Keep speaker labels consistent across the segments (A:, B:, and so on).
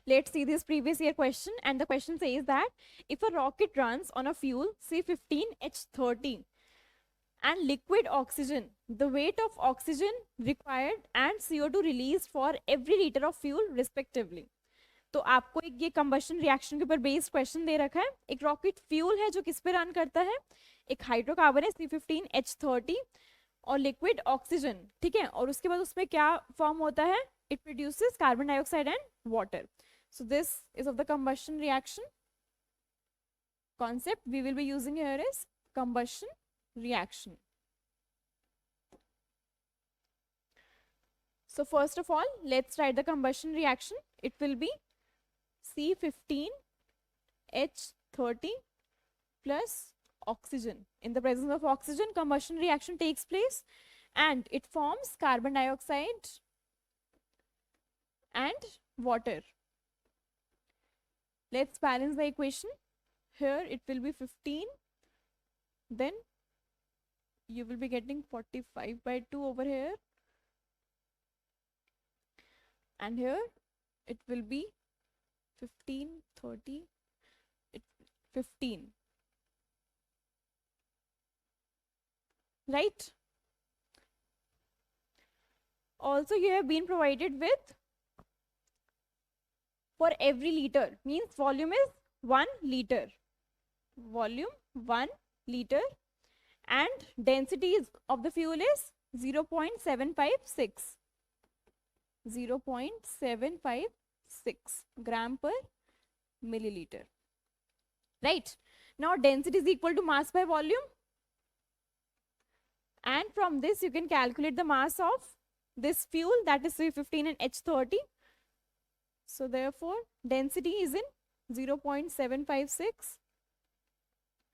A: Let's see this previous year question, and the question says that if a rocket runs on a fuel C15H30 and liquid oxygen, the weight of oxygen required and CO2 released for every liter of fuel respectively. तो आपको एक ये combustion reaction के ऊपर based question दे रखा है. एक rocket fuel है जो किस पे रन करता है, एक हाइड्रोकार्बन है C15H30 और लिक्विड ऑक्सीजन, ठीक है, और उसके बाद उसमें क्या फॉर्म होता है, it produces carbon dioxide and water. So this is of the combustion reaction. Concept we will be using here is combustion reaction. So first of all, let's write the combustion reaction. It will be C15H30 plus oxygen. In the presence of oxygen, combustion reaction takes place and it forms carbon dioxide and water. Let's balance the equation. Here it will be 15, then you will be getting 45/2 over here, and here it will be 15, 30, 15, right? Also you have been provided with, for every liter, means volume is 1 liter, volume 1 liter, and density of the fuel is 0.756, 0.756 gram per milliliter, right? Now density is equal to mass by volume, and from this you can calculate the mass of this fuel, that is C15 and H30. So therefore density is in 0.756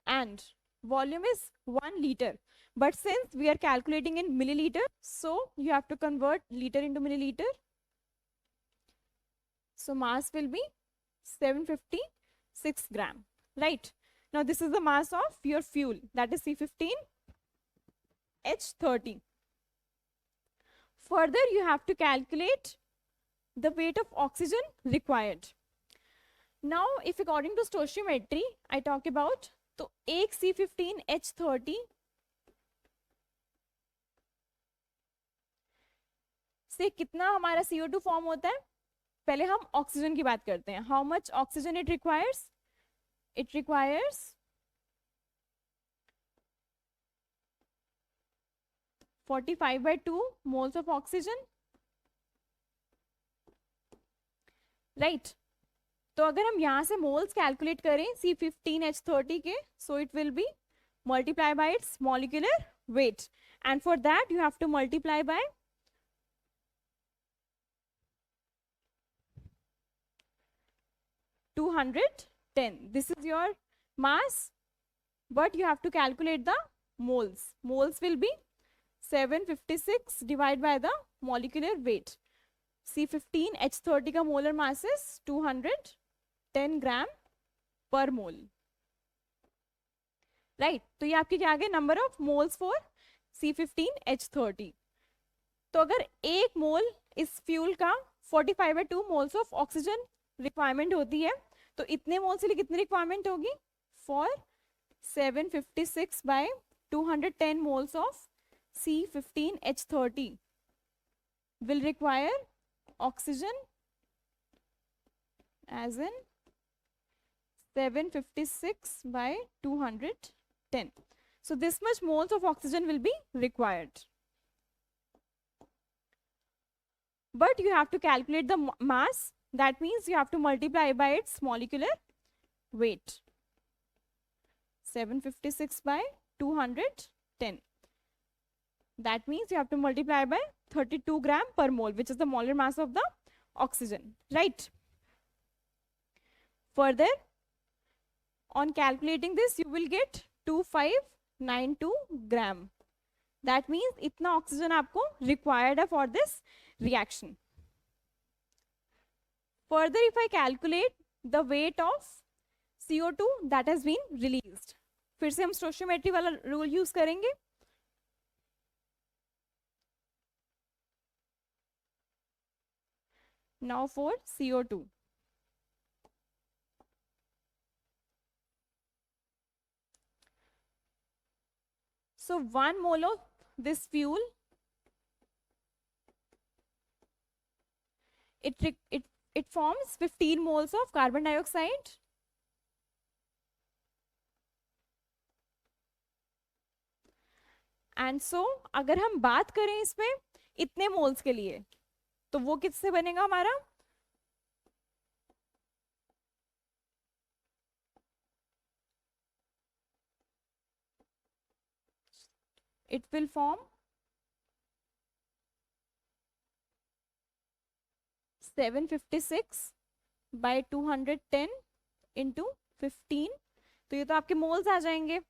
A: and volume is 1 liter. But since we are calculating in milliliter, so you have to convert liter into milliliter. So mass will be 756 gram, right? Now this is the mass of your fuel, that is C15H30. Further you have to calculate the weight of oxygen required. Now if according to stoichiometry I talk about, तो एक C15H30 से कितना हमारा CO2 form होता है. पहले हम oxygen की बात करते हैं. How much oxygen it requires, it requires 45/2 moles of oxygen, right. तो अगर हम यहाँ से मोल्स कैलकुलेट करें C15H30 के, so it will be multiply by it's molecular weight, and for that you have to multiply by 210. This is your mass, but you have to calculate the moles. Moles will be 756 divided by the molecular weight. C15H30 का molar mass is 210 gram per mole, right? तो ये आपके क्या आ गए, number of moles for C15H30. तो अगर एक मोल इस फ्यूल का 45/2 मोल्स ऑफ ऑक्सीजन रिक्वायरमेंट होती है, तो इतने मोल्स के लिए कितनी रिक्वायरमेंट होगी, for 756/210 moles of C15H30 will require oxygen as in 756/210. So this much moles of oxygen will be required. But you have to calculate the mass. That means you have to multiply by its molecular weight. 756/210. That means you have to multiply by 32 gram per mole, which is the molar mass of the oxygen, right? Further, on calculating this, you will get 2592 gram. That means इतना oxygen आपको required है for this reaction. Further, if I calculate the weight of CO2 that has been released, फिर से हम stoichiometry वाला rule use करेंगे. Now for CO2, So 1 mole of this fuel, it forms 15 moles of carbon dioxide. And so अगर हम बात करें इसमें इतने मोल्स के लिए, तो वो किससे बनेगा हमारा? It will form 756 by 210 into 15, तो ये तो आपके मोल्स आ जाएंगे.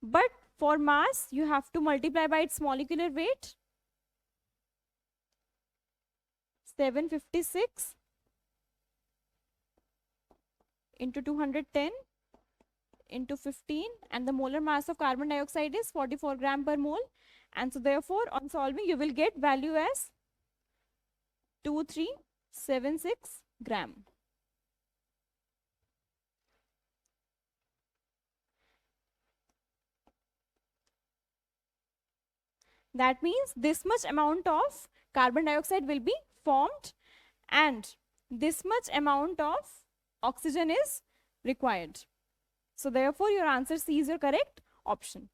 A: But for mass you have to multiply by its molecular weight. 756 into 210 into 15, and the molar mass of carbon dioxide is 44 gram per mole, and so therefore on solving you will get value as 2376 gram. That means this much amount of carbon dioxide will be formed and this much amount of oxygen is required. So therefore your answer C is your correct option.